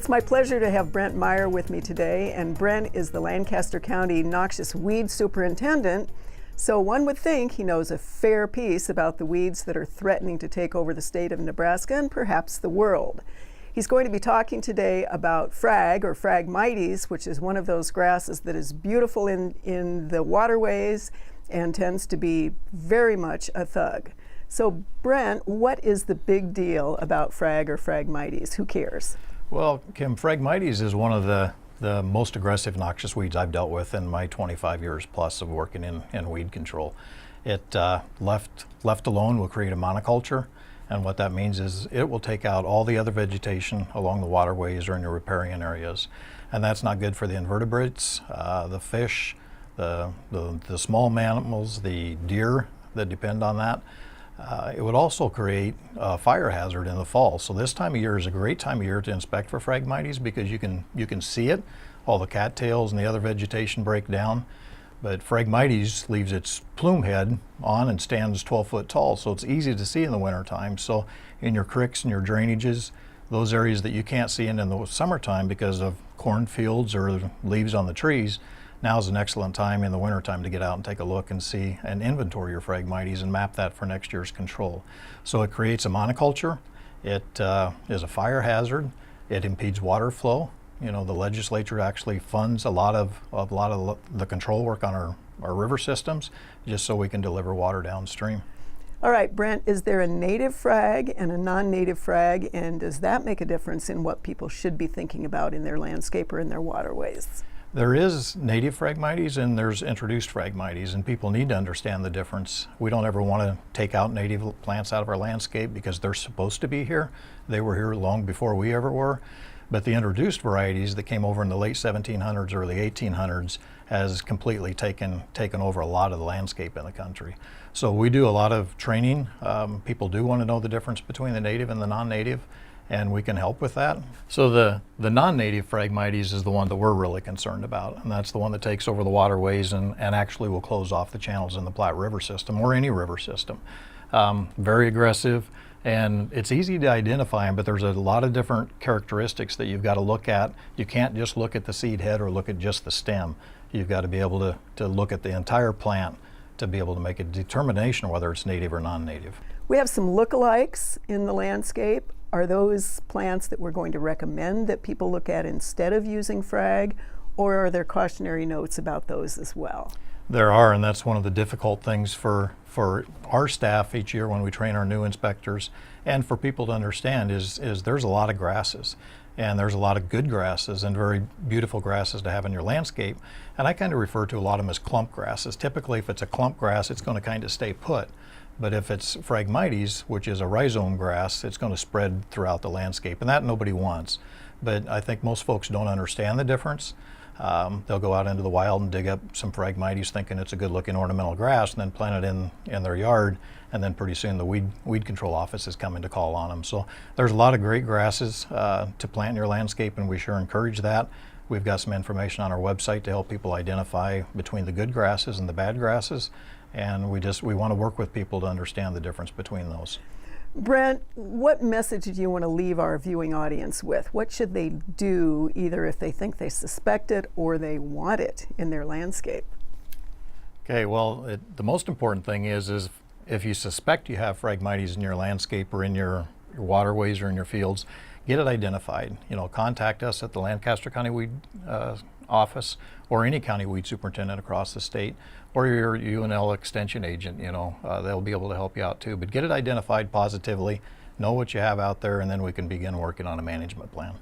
It's my pleasure to have Brent Meyer with me today, and Brent is the Lancaster County Noxious Weed Superintendent, so one would think he knows a fair piece about the weeds that are threatening to take over the state of Nebraska and perhaps the world. He's going to be talking today about Phragmites, which is one of those grasses that is beautiful in the waterways and tends to be very much a thug. So Brent, what is the big deal about Phragmites? Who cares? Well, Kim, Phragmites is one of the most aggressive noxious weeds I've dealt with in my 25 years plus of working in weed control. It left alone will create a monoculture, and what that means is it will take out all the other vegetation along the waterways or in your riparian areas, and that's not good for the invertebrates, the fish, the small mammals, the deer that depend on that. It would also create a fire hazard in the fall. So this time of year is a great time of year to inspect for Phragmites because you can see it. All the cattails and the other vegetation break down. But Phragmites leaves its plume head on and stands 12 foot tall, so it's easy to see in the wintertime. So in your creeks and your drainages, those areas that you can't see in the summertime because of cornfields or leaves on the trees, now is an excellent time in the wintertime to get out and take a look and see and inventory your Phragmites and map that for next year's control. So it creates a monoculture. It is a fire hazard. It impedes water flow. You know, the legislature actually funds a lot of the control work on our river systems just so we can deliver water downstream. All right, Brent, is there a native frag and a non-native frag, and does that make a difference in what people should be thinking about in their landscape or in their waterways? There is native Phragmites and there's introduced Phragmites, and people need to understand the difference. We don't ever want to take out native plants out of our landscape because they're supposed to be here. They were here long before we ever were. But the introduced varieties that came over in the late 1700s, early 1800s has completely taken over a lot of the landscape in the country. So we do a lot of training. People do want to know the difference between the native and the non-native, and we can help with that. So the non-native Phragmites is the one that we're really concerned about, and that's the one that takes over the waterways and actually will close off the channels in the Platte River system or any river system. Very aggressive, and it's easy to identify them, but there's a lot of different characteristics that you've got to look at. You can't just look at the seed head or look at just the stem. You've got to be able to look at the entire plant to be able to make a determination whether it's native or non-native. We have some lookalikes in the landscape. Are those plants that we're going to recommend that people look at instead of using frag, or are there cautionary notes about those as well? There are, and that's one of the difficult things for our staff each year when we train our new inspectors, and for people to understand is there's a lot of grasses, and there's a lot of good grasses and very beautiful grasses to have in your landscape, and I kind of refer to a lot of them as clump grasses. Typically, if it's a clump grass, it's going to kind of stay put. But if it's Phragmites, which is a rhizome grass, it's going to spread throughout the landscape, and that nobody wants. But I think most folks don't understand the difference. They'll go out into the wild and dig up some Phragmites thinking it's a good-looking ornamental grass and then plant it in their yard, and then pretty soon the weed control office is coming to call on them. So there's a lot of great grasses to plant in your landscape, and we sure encourage that. We've got some information on our website to help people identify between the good grasses and the bad grasses. And we want to work with people to understand the difference between those. Brent, what message do you want to leave our viewing audience with? What should they do either if they think they suspect it or they want it in their landscape? Okay, well, the most important thing is if you suspect you have Phragmites in your landscape or in your waterways or in your fields, get it identified. You know, contact us at the Lancaster County Weed office or any county weed superintendent across the state, or your UNL extension agent. You know, they'll be able to help you out too. But get it identified positively, know what you have out there, and then we can begin working on a management plan.